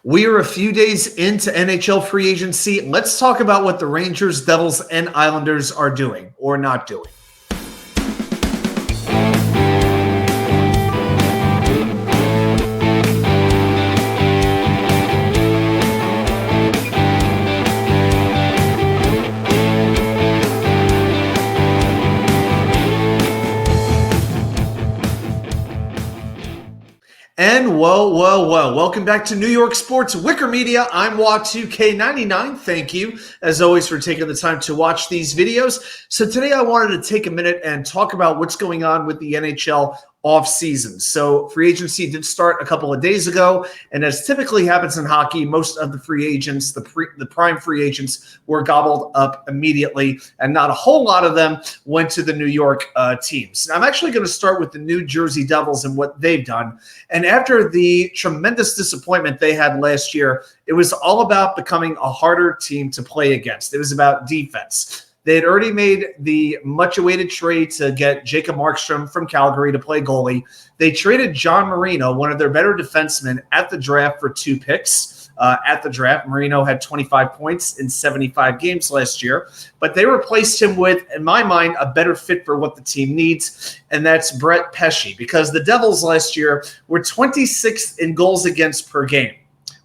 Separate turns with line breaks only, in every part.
We are a few days into NHL free agency. Let's talk about what the Rangers, Devils, and Islanders are doing or not doing. And whoa. Welcome back to New York Sports WickerMedia. I'm Wa2K99. Thank you, as always, for taking the time to watch these videos. So today I wanted to take a minute and talk about what's going on with the NHL offseason. So free agency did start a couple of days ago, and as typically happens in hockey, most of the free agents, the prime free agents, were gobbled up immediately, and not a whole lot of them went to the New York teams. I'm actually going to start with the New Jersey Devils and what they've done. And after the tremendous disappointment they had last year, it was all about becoming a harder team to play against. It was about defense. They had already made the much-awaited trade to get Jacob Markstrom from Calgary to play goalie. They traded John Marino, one of their better defensemen, at the draft for 2 picks. At the draft, Marino had 25 points in 75 games last year, but they replaced him with, in my mind, a better fit for what the team needs, and that's Brett Pesce, because the Devils last year were 26th in goals against per game,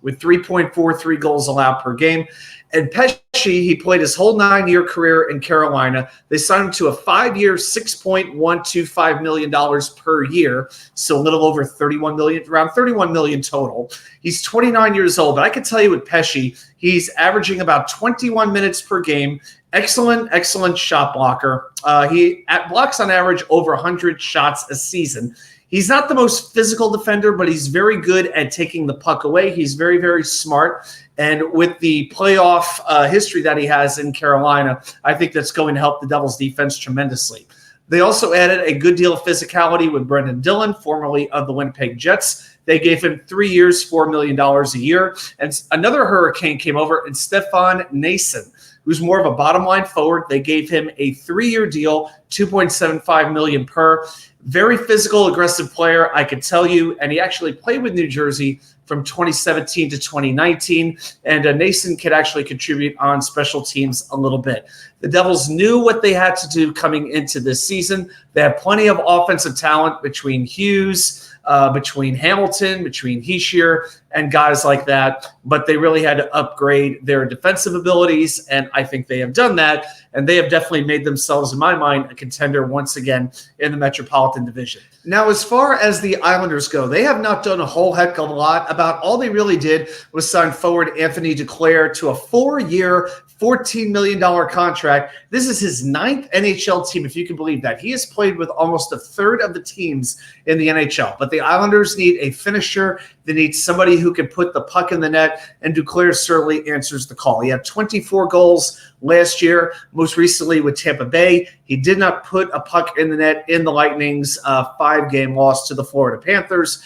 with 3.43 goals allowed per game. And Pesce, he played his whole 9-year career in Carolina. They signed him to a 5-year, $6.125 million per year, so a little over $31 million, around $31 million total. He's 29 years old, but I can tell you with Pesce, he's averaging about 21 minutes per game. Excellent shot blocker. He blocks on average over 100 shots a season. He's not the most physical defender, but he's very good at taking the puck away. He's very, very smart. And with the playoff history that he has in Carolina, I think that's going to help the Devils' defense tremendously. They also added a good deal of physicality with Brendan Dillon, formerly of the Winnipeg Jets. They gave him 3 years, $4 million a year. And another Hurricane came over, and Stefan Nason, who's more of a bottom-line forward. They gave him a 3-year deal, $2.75 million per. Very physical, aggressive player, I could tell you. And he actually played with New Jersey from 2017 to 2019. And Nason could actually contribute on special teams a little bit. The Devils knew what they had to do coming into this season. They have plenty of offensive talent between Hughes, between Hamilton, between Hischier, and guys like that. But they really had to upgrade their defensive abilities, and I think they have done that. And they have definitely made themselves, in my mind, a contender once again in the Metropolitan Division. Now, as far as the Islanders go, they have not done a whole heck of a lot. About all they really did was sign forward Anthony Duclair to a 4-year, $14 million contract. This is his 9th NHL team, if you can believe that. He has played with almost a third of the teams in the NHL. But the Islanders need a finisher. They need somebody who can put the puck in the net, and Duclair certainly answers the call. He had 24 goals last year, most recently with Tampa Bay. He did not put a puck in the net in the Lightning's 5-game loss to the Florida Panthers.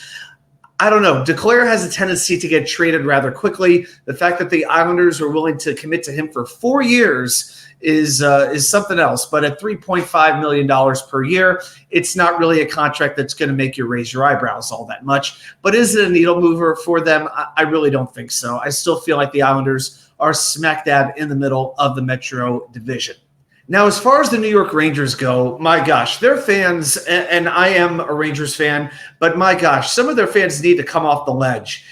I don't know. Duclair has a tendency to get traded rather quickly. The fact that the Islanders were willing to commit to him for 4 years is something else. But at $3.5 million per year, it's not really a contract that's going to make you raise your eyebrows all that much. But is it a needle mover for them? I really don't think so. I still feel like the Islanders are smack dab in the middle of the Metro Division. Now, as far as the New York Rangers go, my gosh, their fans, and I am a Rangers fan, but my gosh, some of their fans need to come off the ledge.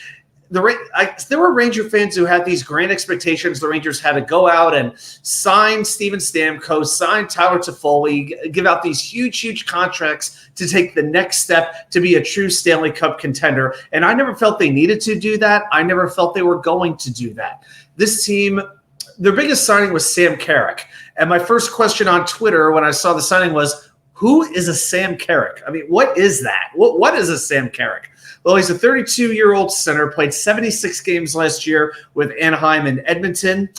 There were Ranger fans who had these grand expectations. The Rangers had to go out and sign Steven Stamkos, sign Tyler Toffoli, give out these huge contracts to take the next step to be a true Stanley Cup contender. And I never felt they needed to do that. I never felt they were going to do that. This team, their biggest signing was Sam Carrick. And my first question on Twitter when I saw the signing was, who is a Sam Carrick? I mean, what is that? What is a Sam Carrick? Well, he's a 32-year-old center, played 76 games last year with Anaheim and Edmonton,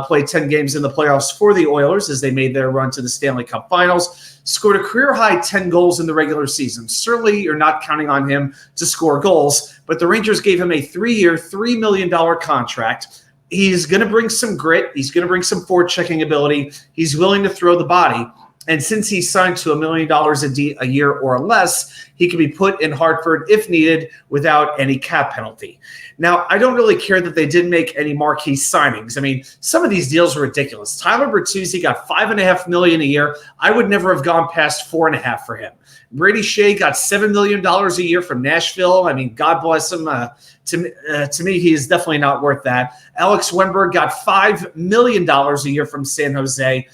played 10 games in the playoffs for the Oilers as they made their run to the Stanley Cup Finals, scored a career-high 10 goals in the regular season. Certainly, you're not counting on him to score goals, but the Rangers gave him a 3-year, $3 million contract. He's going to bring some grit. He's going to bring some forechecking ability. He's willing to throw the body. And since he's signed to $1 million a year or less, he can be put in Hartford if needed without any cap penalty. Now, I don't really care that they didn't make any marquee signings. I mean, some of these deals are ridiculous. Tyler Bertuzzi got $5.5 million a year. I would never have gone past $4.5 for him. Brady Shea got $7 million a year from Nashville. I mean, God bless him. To me, he is definitely not worth that. Alex Wenberg got $5 million a year from San Jose.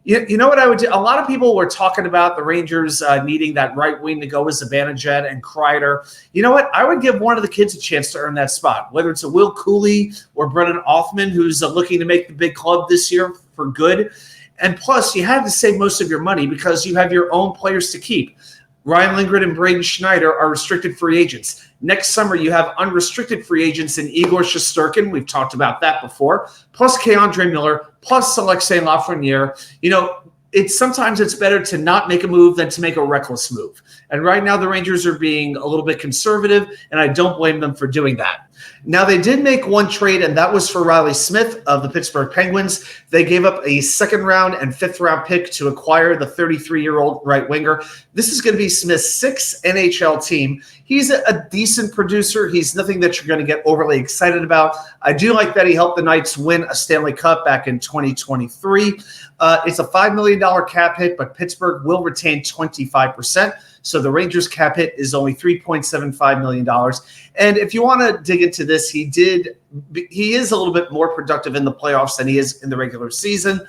You know what I would do? A lot of people were talking about the Rangers needing that right wing to go with Zibanejad and Kreider. You know what? I would give one of the kids a chance to earn that spot, whether it's a Will Cooley or Brennan Othman, who's looking to make the big club this year for good. And plus, you had to save most of your money because you have your own players to keep. Ryan Lindgren and Braden Schneider are restricted free agents. Next summer, you have unrestricted free agents in Igor Shesterkin. We've talked about that before. Plus Keandre Miller, plus Alexei Lafreniere. You know, sometimes it's better to not make a move than to make a reckless move. And right now, the Rangers are being a little bit conservative, and I don't blame them for doing that. Now, they did make one trade, and that was for Riley Smith of the Pittsburgh Penguins. They gave up a second-round and fifth-round pick to acquire the 33-year-old right winger. This is going to be Smith's sixth NHL team. He's a decent producer. He's nothing that you're going to get overly excited about. I do like that he helped the Knights win a Stanley Cup back in 2023. It's a $5 million cap hit, but Pittsburgh will retain 25%. So the Rangers cap hit is only $3.75 million. And if you want to dig into this, he is a little bit more productive in the playoffs than he is in the regular season.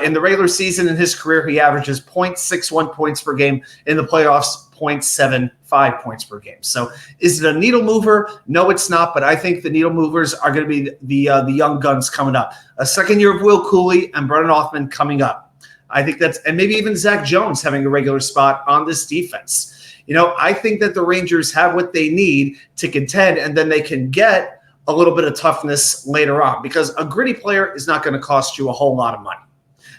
In the regular season, in his career, he averages 0.61 points per game. In the playoffs, 0.75 points per game. So is it a needle mover? No, it's not. But I think the needle movers are going to be the young guns coming up. A second year of Will Cooley and Brennan Othman coming up. I think and maybe even Zach Jones having a regular spot on this defense. You know, I think that the Rangers have what they need to contend, and then they can get a little bit of toughness later on because a gritty player is not going to cost you a whole lot of money.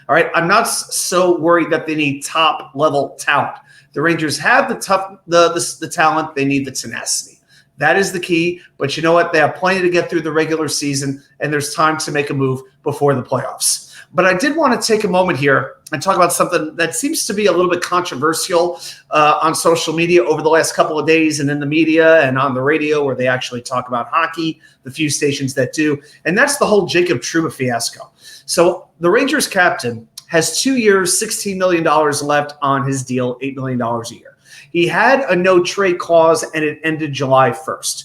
All right. I'm not so worried that they need top level talent. The Rangers have the talent. They need the tenacity. That is the key. But you know what? They have plenty to get through the regular season, and there's time to make a move before the playoffs. But I did want to take a moment here and talk about something that seems to be a little bit controversial on social media over the last couple of days and in the media and on the radio where they actually talk about hockey, the few stations that do. And that's the whole Jacob Trouba fiasco. So the Rangers captain has 2 years, $16 million left on his deal, $8 million a year. He had a no-trade clause, and it ended July 1st.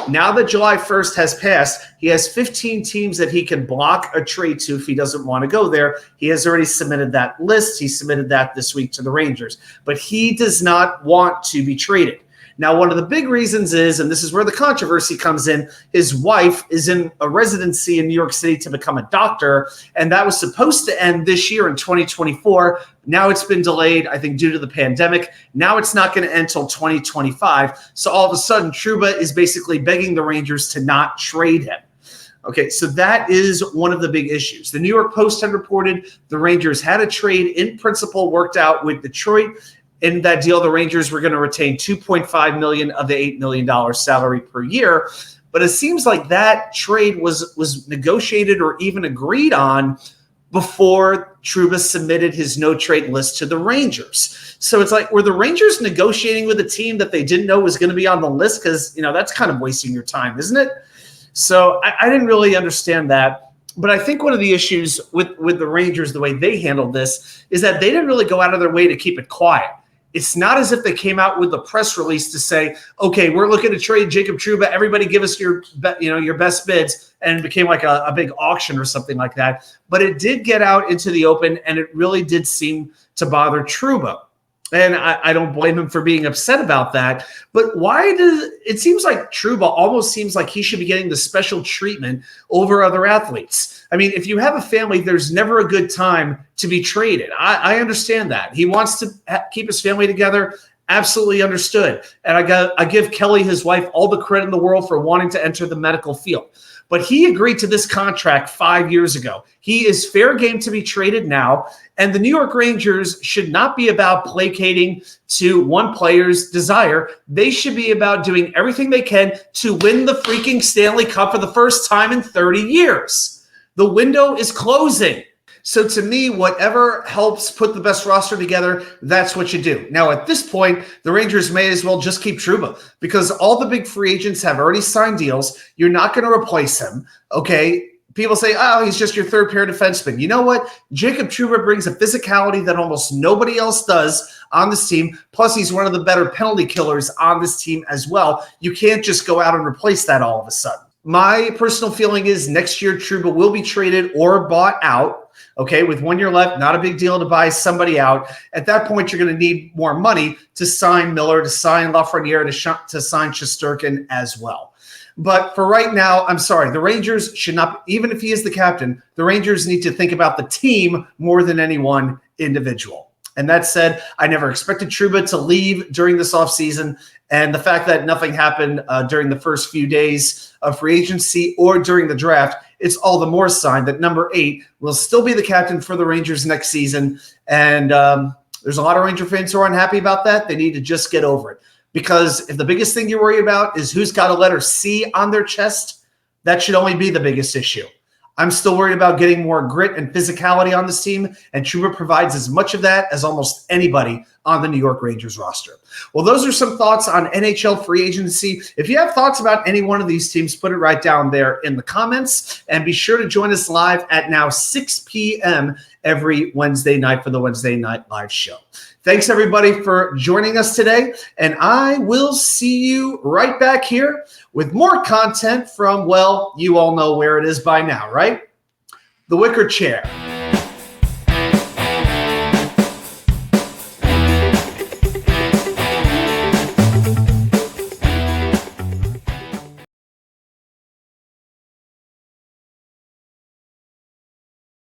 Now that July 1st has passed, he has 15 teams that he can block a trade to if he doesn't want to go there. He has already submitted that list. He submitted that this week to the Rangers. But he does not want to be traded. Now, one of the big reasons is, and this is where the controversy comes in, his wife is in a residency in New York City to become a doctor, and that was supposed to end this year in 2024. Now it's been delayed, I think, due to the pandemic. Now it's not going to end until 2025. So all of a sudden, Trouba is basically begging the Rangers to not trade him. Okay, so that is one of the big issues. The New York Post had reported the Rangers had a trade in principle worked out with Detroit. In that deal, the Rangers were going to retain $2.5 million of the $8 million salary per year. But it seems like that trade was negotiated or even agreed on before Trouba submitted his no-trade list to the Rangers. So it's like, were the Rangers negotiating with a team that they didn't know was going to be on the list? Because, you know, that's kind of wasting your time, isn't it? So I didn't really understand that. But I think one of the issues with the Rangers, the way they handled this, is that they didn't really go out of their way to keep it quiet. It's not as if they came out with a press release to say, okay, we're looking to trade Jacob Trouba. Everybody give us your best bids. And it became like a big auction or something like that. But it did get out into the open, and it really did seem to bother Trouba. And I don't blame him for being upset about that. But why does it seems like Trouba almost seems like he should be getting the special treatment over other athletes? I mean, if you have a family, there's never a good time to be traded. I understand that. He wants to keep his family together. Absolutely understood. And I give Kelly, his wife, all the credit in the world for wanting to enter the medical field. But he agreed to this contract 5 years ago. He is fair game to be traded now. And the New York Rangers should not be about placating to one player's desire. They should be about doing everything they can to win the freaking Stanley Cup for the first time in 30 years. The window is closing. So to me, whatever helps put the best roster together, that's what you do. Now, at this point, the Rangers may as well just keep Trouba because all the big free agents have already signed deals. You're not going to replace him, okay? People say, oh, he's just your third pair defenseman. You know what? Jacob Trouba brings a physicality that almost nobody else does on this team. Plus, he's one of the better penalty killers on this team as well. You can't just go out and replace that all of a sudden. My personal feeling is next year Trouba will be traded or bought out. Okay, with 1 year left, not a big deal to buy somebody out. At that point, you're going to need more money to sign Miller, to sign Lafreniere, to sign Shesterkin as well. But for right now, I'm sorry, the Rangers should not, even if he is the captain, the Rangers need to think about the team more than any one individual. And that said, I never expected Trouba to leave during this offseason. And the fact that nothing happened during the first few days of free agency or during the draft, it's all the more sign that number 8 will still be the captain for the Rangers next season. And there's a lot of Ranger fans who are unhappy about that. They need to just get over it. Because if the biggest thing you're worried about is who's got a letter C on their chest, that should only be the biggest issue. I'm still worried about getting more grit and physicality on this team, and Trouba provides as much of that as almost anybody on the New York Rangers roster. Well, those are some thoughts on NHL free agency. If you have thoughts about any one of these teams, put it right down there in the comments, and be sure to join us live at now 6 p.m. every Wednesday night for the Wednesday Night Live show. Thanks, everybody, for joining us today, and I will see you right back here with more content from, well, you all know where it is by now, right? The Wicker Chair.